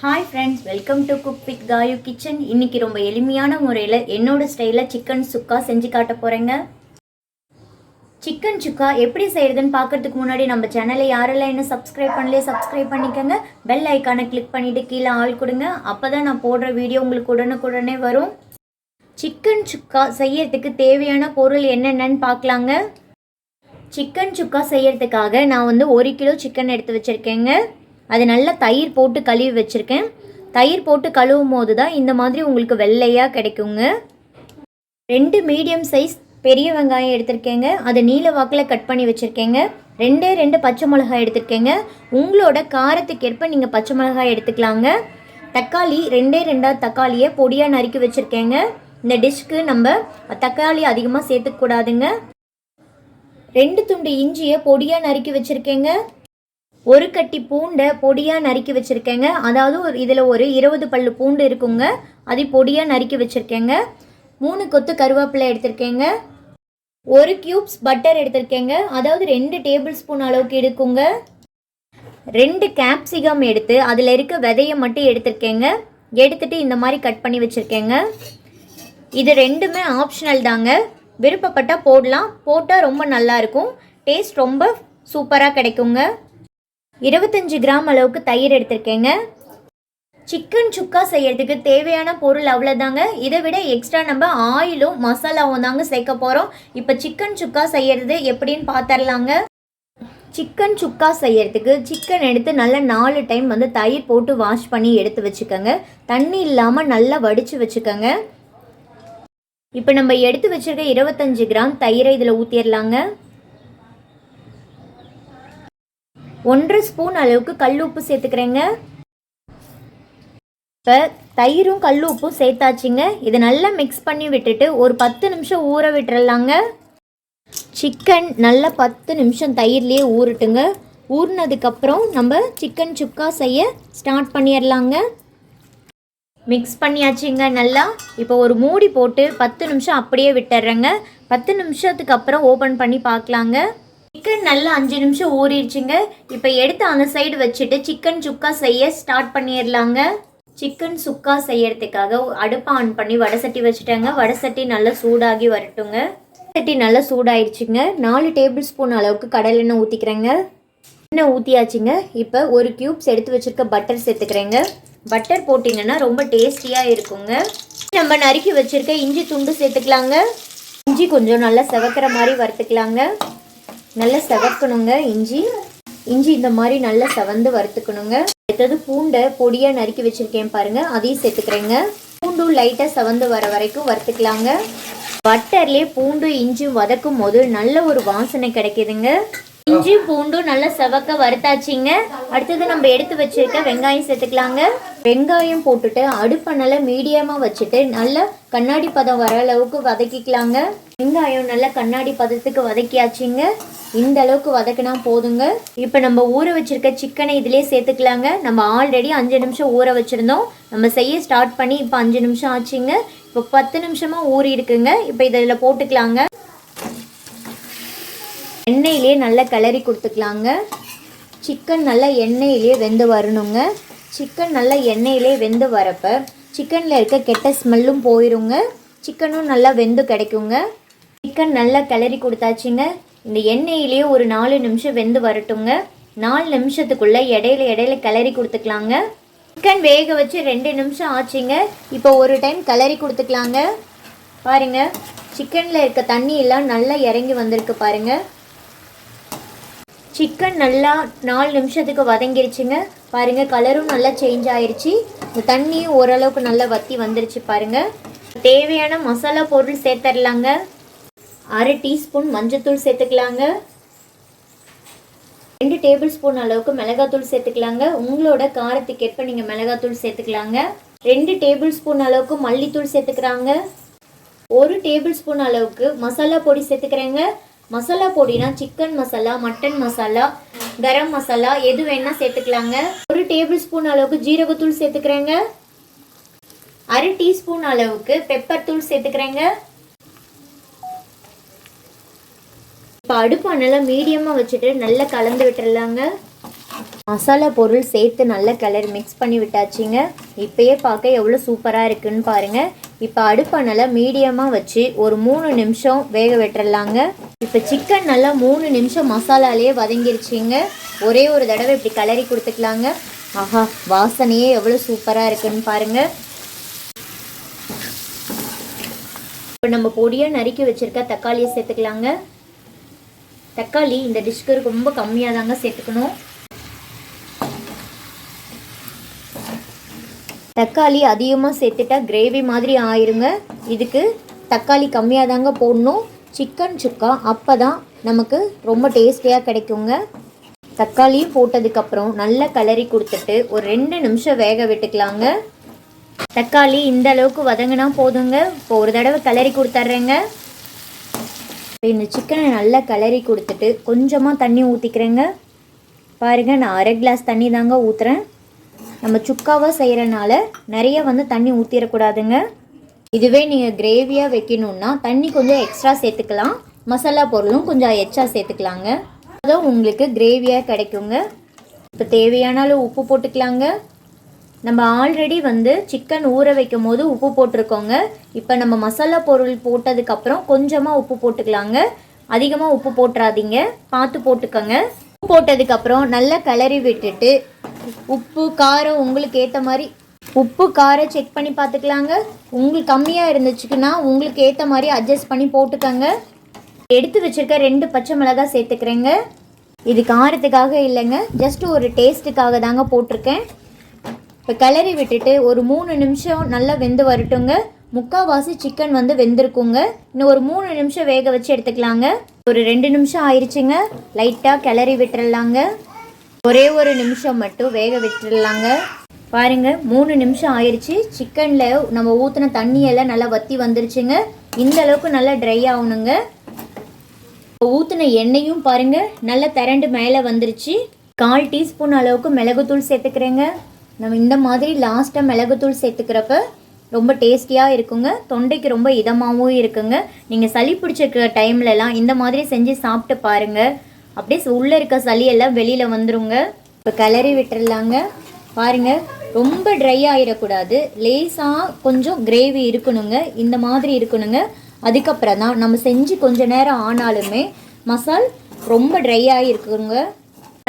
Hi friends, welcome to cook with Kayu kitchen. இன்றைக்கி ரொம்ப எளிமையான முறையில் என்னோடய ஸ்டைலில் சிக்கன் சுக்கா செஞ்சு காட்ட போகிறேங்க. சிக்கன் சுக்கா எப்படி செய்கிறதுன்னு பார்க்கறதுக்கு முன்னாடி நம்ம சேனலை யாரெல்லாம் என்ன சப்ஸ்கிரைப் பண்ணலையே சப்ஸ்கிரைப் பண்ணிக்கோங்க. பெல் ஐக்கானை கிளிக் பண்ணிவிட்டு கீழே ஆள் கொடுங்க. அப்போ தான் நான் போடுற வீடியோ உங்களுக்கு உடனுக்குடனே வரும். சிக்கன் சுக்கா செய்யறதுக்கு தேவையான பொருள் என்னென்னு பார்க்கலாங்க. சிக்கன் சுக்கா செய்யறதுக்காக நான் 1 கிலோ சிக்கன் எடுத்து வச்சுருக்கேங்க. அது நல்லா தயிர் போட்டு கழுவி வச்சுருக்கேன். தயிர் போட்டு கழுவும் போது தான் இந்த மாதிரி உங்களுக்கு வெள்ளையாக கிடைக்குங்க. 2 மீடியம் சைஸ் பெரிய வெங்காயம் எடுத்திருக்கேங்க. அதை நீல வாக்கில் கட் பண்ணி வச்சுருக்கேங்க. 2 பச்சை மிளகாய் எடுத்திருக்கேங்க. உங்களோட காரத்துக்கேற்ப நீங்கள் பச்சை மிளகாய் எடுத்துக்கலாங்க. தக்காளி 2 தக்காளியை பொடியாக நறுக்கி வச்சுருக்கேங்க. இந்த டிஷ்க்கு நம்ம தக்காளி அதிகமாக சேர்த்துக்கூடாதுங்க. 2 துண்டு இஞ்சியை பொடியாக நறுக்கி வச்சுருக்கேங்க. 1 கட்டி பூண்டை பொடியாக நறுக்கி வச்சுருக்கேங்க. அதாவது இதில் ஒரு 20 பல்லு பூண்டு இருக்குங்க. அதை பொடியாக நறுக்கி வச்சுருக்கேங்க. 3 கொத்து கருவேப்பிலை எடுத்திருக்கேங்க. 1 கியூப்ஸ் பட்டர் எடுத்திருக்கேங்க. அதாவது 2 டேபிள் ஸ்பூன் அளவுக்கு எடுக்குங்க. 2 கேப்சிகம் எடுத்து அதில் இருக்க விதையை மட்டும் எடுத்திருக்கேங்க. எடுத்துகிட்டு இந்த மாதிரி கட் பண்ணி வச்சுருக்கேங்க. இது ரெண்டுமே ஆப்ஷனல் தாங்க. விருப்பப்பட்டால் போடலாம். போட்டால் ரொம்ப நல்லாயிருக்கும். டேஸ்ட் ரொம்ப சூப்பராக கிடைக்குங்க. 25 கிராம் அளவுக்கு தயிர் எடுத்திருக்கேங்க. சிக்கன் சுக்கா செய்யறதுக்கு தேவையான பொருள் அவ்வளோதாங்க. இதை விட எக்ஸ்ட்ரா நம்ம ஆயிலும் மசாலாவும் தாங்க சேர்க்க போகிறோம். இப்போ சிக்கன் சுக்கா செய்யறது எப்படின்னு பார்த்துடலாங்க. சிக்கன் சுக்கா செய்யறதுக்கு சிக்கன் எடுத்து நல்லா 4 டைம் தயிர் போட்டு வாஷ் பண்ணி எடுத்து வச்சுக்கோங்க. தண்ணி இல்லாமல் நல்லா வடித்து வச்சுக்கோங்க. இப்போ நம்ம எடுத்து வச்சுருக்க 25 கிராம் தயிரை இதில் ஊற்றிடலாங்க. 1 ஸ்பூன் அளவுக்கு கல் உப்பு சேர்த்துக்கிறேங்க. இப்போ தயிரும் கல் உப்பும் சேர்த்தாச்சுங்க. இதை நல்லா மிக்ஸ் பண்ணி விட்டுட்டு ஒரு 10 நிமிஷம் ஊற விட்டுறலாங்க. சிக்கன் நல்லா 10 நிமிஷம் தயிர்லேயே ஊறட்டுங்க. ஊறினதுக்கப்புறம் நம்ம சிக்கன் சுக்கா செய்ய ஸ்டார்ட் பண்ணிடலாங்க. மிக்ஸ் பண்ணியாச்சுங்க நல்லா. இப்போ ஒரு மூடி போட்டு 10 நிமிஷம் அப்படியே விட்டுறேங்க. 10 நிமிஷத்துக்கு அப்புறம் ஓப்பன் பண்ணி பார்க்கலாங்க. சிக்கன் நல்லா 5 நிமிஷம் ஊறிடுச்சுங்க. இப்போ எடுத்து அந்த சைடு வச்சுட்டு சிக்கன் சுக்கா செய்ய ஸ்டார்ட் பண்ணிடலாங்க. சிக்கன் சுக்கா செய்யறதுக்காக அடுப்பை ஆன் பண்ணி வடை சட்டி வச்சுட்டேங்க. வடை சட்டி நல்லா சூடாகி வரட்டுங்க. சட்டி நல்லா சூடாயிடுச்சுங்க. 4 டேபிள் ஸ்பூன் அளவுக்கு கடலை எண்ணெய் ஊற்றிக்கிறேங்க. எண்ணெய் ஊற்றியாச்சுங்க. இப்போ 1 கியூப்ஸ் எடுத்து வச்சுருக்க பட்டர் சேர்த்துக்கிறேங்க. பட்டர் போட்டிங்கன்னா ரொம்ப டேஸ்டியாக இருக்குங்க. நம்ம நறுக்கி வச்சுருக்க இஞ்சி துண்டு சேர்த்துக்கலாங்க. இஞ்சி கொஞ்சம் நல்லா செவக்கிற மாதிரி வறுத்துக்கலாங்க. நல்லா செவக்கணுங்க. இஞ்சி இந்த மாதிரி நல்லா செவந்து வறுத்துக்கணுங்க. அடுத்தது பூண்டை பொடியாக நறுக்கி வச்சுருக்கேன் பாருங்கள், அதையும் சேர்த்துக்கிறேங்க. பூண்டும் லைட்டாக செவந்து வர வரைக்கும் வறுத்துக்கலாங்க. பட்டர்லேயே பூண்டு இஞ்சியும் வதக்கும் போது நல்ல ஒரு வாசனை கிடைக்கிதுங்க. இஞ்சி பூண்டும் நல்லா செவக்க வறுத்தாச்சிங்க. அடுத்தது நம்ம எடுத்து வச்சுருக்க வெங்காயம் சேர்த்துக்கலாங்க. வெங்காயம் போட்டுட்டு அடுப்பை நல்லா மீடியமாக வச்சுட்டு நல்லா கண்ணாடி பதம் வர அளவுக்கு வதக்கிக்கலாங்க. வெங்காயம் நல்லா கண்ணாடி பதத்துக்கு வதக்கியாச்சுங்க. இந்த அளவுக்கு வதக்கினா போதுங்க. இப்போ நம்ம ஊற வச்சுருக்க சிக்கனை இதிலே சேர்த்துக்கலாங்க. நம்ம ஆல்ரெடி 5 நிமிஷம் ஊற வச்சுருந்தோம். நம்ம செய்ய ஸ்டார்ட் பண்ணி இப்போ 5 நிமிஷம் ஆச்சுங்க. இப்போ 10 நிமிஷமாக ஊறி இருக்குங்க. இப்போ இதில் போட்டுக்கலாங்க. எண்ணெயிலே நல்லா கிளறி கொடுத்துக்கலாங்க. சிக்கன் நல்லா எண்ணெயிலே வெந்து வரணுங்க. சிக்கன் நல்லா எண்ணெயிலே வெந்து வரப்போ சிக்கனில் இருக்க கெட்ட ஸ்மெல்லும் போயிடுங்க. சிக்கனும் நல்லா வெந்து கிடைக்குங்க. சிக்கன் நல்லா கிளறி கொடுத்தாச்சுங்க. இந்த எண்ணெயிலே ஒரு 4 நிமிஷம் வெந்து வரட்டுங்க. 4 நிமிஷத்துக்குள்ளே இடையில கிளறி கொடுத்துக்கலாங்க. சிக்கன் வேக வச்சு 2 நிமிஷம் ஆச்சுங்க. இப்போ ஒரு டைம் கிளறி கொடுத்துக்கலாங்க. பாருங்கள், சிக்கனில் இருக்க தண்ணி எல்லாம் நல்லா இறங்கி வந்திருக்கு பாருங்கள். சிக்கன் நல்லா 4 நிமிஷத்துக்கு வதங்கிருச்சுங்க. பாருங்கள், கலரும் நல்லா சேஞ்ச் ஆயிடுச்சு. இந்த தண்ணியும் ஓரளவுக்கு நல்லா வற்றி வந்துருச்சு பாருங்கள். தேவையான மசாலா பொருள் சேர்த்துடலாங்க. 1/2 டீஸ்பூன் மஞ்சத்தூள் சேர்த்துக்கலாங்க. 2 டேபிள் ஸ்பூன் அளவுக்கு மிளகாத்தூள் சேர்த்துக்கலாங்க. உங்களோட காரத்துக்கேற்ப நீங்கள் மிளகாத்தூள் சேர்த்துக்கலாங்க. 2 டேபிள் ஸ்பூன் அளவுக்கு மல்லித்தூள் சேர்த்துக்கிறாங்க. 1 டேபிள் ஸ்பூன் அளவுக்கு மசாலா பொடி சேர்த்துக்கிறேங்க. மசாலா பொடினா சிக்கன் மசாலா, மட்டன் மசாலா, கரம் மசாலா எது வேணால் சேர்த்துக்கலாங்க. 1 டேபிள் ஸ்பூன் அளவுக்கு ஜீரகத்தூள் சேர்த்துக்கிறேங்க. 1/2 டீஸ்பூன் அளவுக்கு பெப்பர் தூள் சேர்த்துக்கிறேங்க. இப்போ அடுப்பை நல்லா மீடியமாக வச்சுட்டு நல்லா கலந்து விட்டுறலாங்க. மசாலா பொருள் சேர்த்து நல்ல கலர் மிக்ஸ் பண்ணி விட்டாச்சுங்க. இப்பயே பார்க்க எவ்வளோ சூப்பராக இருக்குன்னு பாருங்கள். இப்போ அடுப்பை நல்லா மீடியமாக வச்சு ஒரு 3 நிமிஷம் வேக விட்டுறலாங்க. இப்போ சிக்கன் நல்லா 3 நிமிஷம் மசாலாலேயே வதங்கிருச்சிங்க. ஒரே ஒரு தடவை இப்படி கலரி கொடுத்துக்கலாங்க. ஆஹா, வாசனையே எவ்வளோ சூப்பராக இருக்குன்னு பாருங்கள். இப்போ நம்ம பொடியாக நறுக்கி வச்சுருக்க தக்காளியை சேர்த்துக்கலாங்க. தக்காளி இந்த டிஷ்க்கு ரொம்ப கம்மியாக தாங்க சேர்த்துக்கணும். தக்காளி அதிகமாக சேர்த்துட்டா கிரேவி மாதிரி ஆயிருங்க. இதுக்கு தக்காளி கம்மியாக தாங்க போடணும். சிக்கன் சுக்கா அப்போ தான் நமக்கு ரொம்ப டேஸ்டியாக கிடைக்குங்க. தக்காளியும் போட்டதுக்கப்புறம் நல்லா கலரி கொடுத்துட்டு ஒரு 2 நிமிஷம் வேக விட்டுக்கலாங்க. தக்காளி இந்த அளவுக்கு வதங்கினா போதுங்க. இப்போ ஒரு தடவை கலரி கொடுத்துட்றேங்க. இப்போ இந்த சிக்கனை நல்லா கலரி கொடுத்துட்டு கொஞ்சமாக தண்ணி ஊற்றிக்கிறேங்க. பாருங்கள், நான் 1/2 கிளாஸ் தண்ணி தாங்க ஊற்றுறேன். நம்ம சுக்காவாக செய்கிறனால நிறைய தண்ணி ஊற்றிடக்கூடாதுங்க. இதுவே நீங்கள் கிரேவியாக வைக்கணுன்னா தண்ணி கொஞ்சம் எக்ஸ்ட்ரா சேர்த்துக்கலாம். மசாலா பொருளும் கொஞ்சம் எக்ஸ்ட்ரா சேர்த்துக்கலாங்க. அதுவும் உங்களுக்கு கிரேவியாக கிடைக்குங்க. இப்போ தேவையான அளவு உப்பு போட்டுக்கலாங்க. நம்ம ஆல்ரெடி சிக்கன் ஊற வைக்கும் போது உப்பு போட்டிருக்கோங்க. இப்போ நம்ம மசாலா பொருள் போட்டதுக்கப்புறம் கொஞ்சமாக உப்பு போட்டுக்கலாங்க. அதிகமாக உப்பு போட்டுறாதீங்க, பார்த்து போட்டுக்கோங்க. உப்பு போட்டதுக்கப்புறம் நல்லா கிளறி விட்டுட்டு உப்பு காரம் உங்களுக்கு ஏற்ற மாதிரி உப்பு காரம் செக் பண்ணி பார்த்துக்கலாங்க. உங்களுக்கு கம்மியாக இருந்துச்சுன்னா உங்களுக்கு ஏற்ற மாதிரி அட்ஜஸ்ட் பண்ணி போட்டுக்கோங்க. எடுத்து வச்சுருக்க 2 பச்சை மிளகாய் சேர்த்துக்கிறேங்க. இது காரத்துக்காக இல்லைங்க, ஜஸ்ட் ஒரு டேஸ்ட்டுக்காக தாங்க போட்டிருக்கேன். இப்போ கிளறி விட்டுட்டு ஒரு 3 நிமிஷம் நல்லா வெந்து வரட்டுங்க. முக்கால்வாசி சிக்கன் வெந்திருக்குங்க. இன்னும் ஒரு 3 நிமிஷம் வேக வச்சு எடுத்துக்கலாங்க. ஒரு 2 நிமிஷம் ஆயிடுச்சுங்க. லைட்டாக கிளறி விட்டுறலாங்க. ஒரே ஒரு நிமிஷம் மட்டும் வேக விட்டுடலாங்க. பாருங்கள், 3 நிமிஷம் ஆயிடுச்சு. சிக்கனில் நம்ம ஊற்றின தண்ணியெல்லாம் நல்லா வற்றி வந்துருச்சுங்க. இந்த அளவுக்கு நல்லா ட்ரை ஆகணுங்க. ஊற்றின எண்ணெயும் பாருங்கள் நல்லா திரண்டு மேலே வந்துருச்சு. 1/4 டீஸ்பூன் அளவுக்கு மிளகுத்தூள் சேர்த்துக்கிறேங்க. நம்ம இந்த மாதிரி லாஸ்ட்டாக மிளகுத்தூள் சேர்த்துக்கிறப்ப ரொம்ப டேஸ்டியாக இருக்குங்க. தொண்டைக்கு ரொம்ப இதமாகவும் இருக்குங்க. நீங்கள் சளி பிடிச்சிருக்கிற டைம்லலாம் இந்த மாதிரி செஞ்சு சாப்பிட்டு பாருங்கள். அப்படியே உள்ளே இருக்க சளியெல்லாம் வெளியில் வந்துருங்க. இப்போ கிளறி விட்டுறலாங்க. பாருங்கள், ரொம்ப ட்ரை ஆகிடக்கூடாது. லேசாக கொஞ்சம் கிரேவி இருக்கணுங்க. இந்த மாதிரி இருக்கணுங்க. அதுக்கப்புறம் தான் நம்ம செஞ்சு கொஞ்ச நேரம் ஆனாலுமே மசால் ரொம்ப ட்ரை ஆகிருக்குங்க.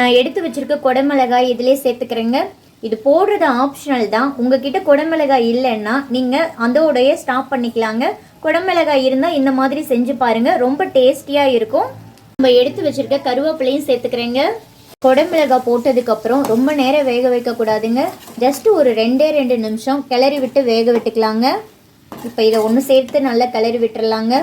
நான் எடுத்து வச்சுருக்க குடமிளகாய் இதிலே சேர்த்துக்கிறேங்க. இது போடுறது ஆப்ஷனல் தான். உங்ககிட்ட குடமிளகாய் இல்லைன்னா நீங்கள் அதோடைய ஸ்டாப் பண்ணிக்கலாங்க. குடமிளகாய் இருந்தால் இந்த மாதிரி செஞ்சு பாருங்கள், ரொம்ப டேஸ்டியாக இருக்கும். நம்ம எடுத்து வச்சுருக்க கருவேப்பிலையும் சேர்த்துக்கிறேங்க. குடமிளகாய் போட்டதுக்கப்புறம் ரொம்ப நேரம் வேக வைக்கக்கூடாதுங்க. ஜஸ்ட்டு ஒரு 2 நிமிஷம் கிளறி விட்டு வேக விட்டுக்கலாங்க. இப்போ இதை ஒன்று சேர்த்து நல்லா கிளறி விட்டுறலாங்க.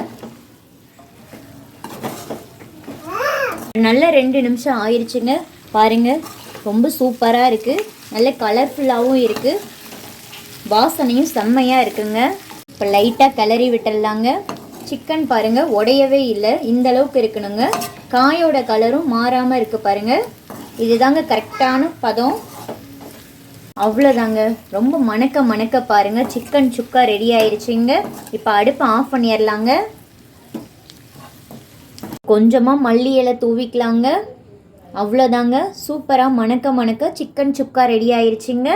நல்லா 2 நிமிஷம் ஆயிடுச்சுங்க. பாருங்கள், ரொம்ப சூப்பராக இருக்குது. நல்ல கலர்ஃபுல்லாகவும் இருக்குது. வாசனையும் செம்மையாக இருக்குங்க. இப்போ லைட்டாக கிளறி விட்டுடலாங்க. சிக்கன் பாருங்கள் உடையவே இல்லை, இந்த அளவுக்கு இருக்கணுங்க. காயோட கலரும் மாறாமல் இருக்குது பாருங்கள். இதுதாங்க கரெக்டான பதம். அவ்வளோதாங்க, ரொம்ப மணக்க பாருங்கள். சிக்கன் சுக்கா ரெடி ஆயிடுச்சுங்க. இப்போ அடுப்பை ஆஃப் பண்ணிடலாங்க. கொஞ்சமாக மல்லி இலை தூவிக்கலாங்க. அவ்வளோதாங்க, சூப்பராக மணக்க சிக்கன் சுக்கா ரெடி ஆயிடுச்சுங்க.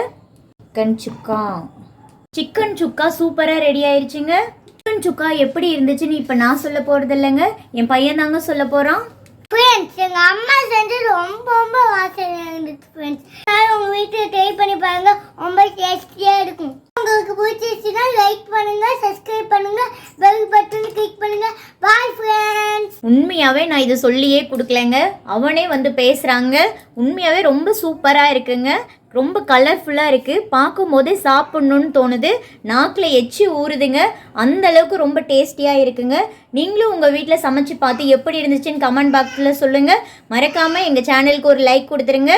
சிக்கன் சுக்கா சூப்பராக ரெடி ஆயிடுச்சுங்க. சிக்கன் சுக்கா எப்படி இருந்துச்சுன்னு இப்போ நான் சொல்ல போகிறது இல்லைங்க, என் பையன் தாங்க சொல்ல போகிறான். ஃப்ரெண்ட்ஸ், எங்கள் அம்மா செஞ்சு ரொம்ப வாசனையாக இருந்துச்சு ஃப்ரெண்ட்ஸ். உங்கள் வீட்டில் ட்ரை பண்ணி பாருங்கள், ரொம்ப டேஸ்டியாக இருக்கும். உங்களுக்கு பிடிச்சிருச்சுன்னா லைக் பண்ணுங்கள், சப்ஸ்கிரைப் பண்ணுங்கள், பெல் பட்டன் கிளிக் பண்ணுங்கள். Bye friends. உண்மையாகவே நான் இதை சொல்லியே கொடுக்கலங்க, அவனே பேசுகிறாங்க. உண்மையாகவே ரொம்ப சூப்பராக இருக்குங்க. ரொம்ப கலர்ஃபுல்லாக இருக்குது. பார்க்கும் போதே சாப்பிட்ணுன்னு தோணுது. நாக்கில் எச்சி ஊறுதுங்க. அந்த அளவுக்கு ரொம்ப டேஸ்டியாக இருக்குங்க. நீங்களும் உங்கள் வீட்டில் சமைச்சு பார்த்து எப்படி இருந்துச்சுன்னு கமெண்ட் பாக்ஸில் சொல்லுங்கள். மறக்காமல் எங்கள் சேனலுக்கு ஒரு லைக் கொடுத்துருங்க.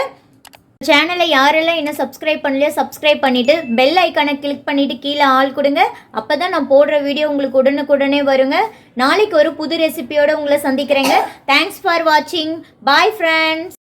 சேனலை யாரெல்லாம் இன்னும் சப்ஸ்கிரைப் பண்ணலையோ சப்ஸ்கிரைப் பண்ணிவிட்டு பெல் ஐக்கானை கிளிக் பண்ணிவிட்டு கீழே ஆள் கொடுங்க. அப்போ தான் நான் போடுற வீடியோ உங்களுக்கு உடனுக்குடனே வருங்க. நாளைக்கு ஒரு புது ரெசிபியோடு உங்களை சந்திக்கிறேங்க. தேங்க்ஸ் ஃபார் வாட்சிங். Bye friends.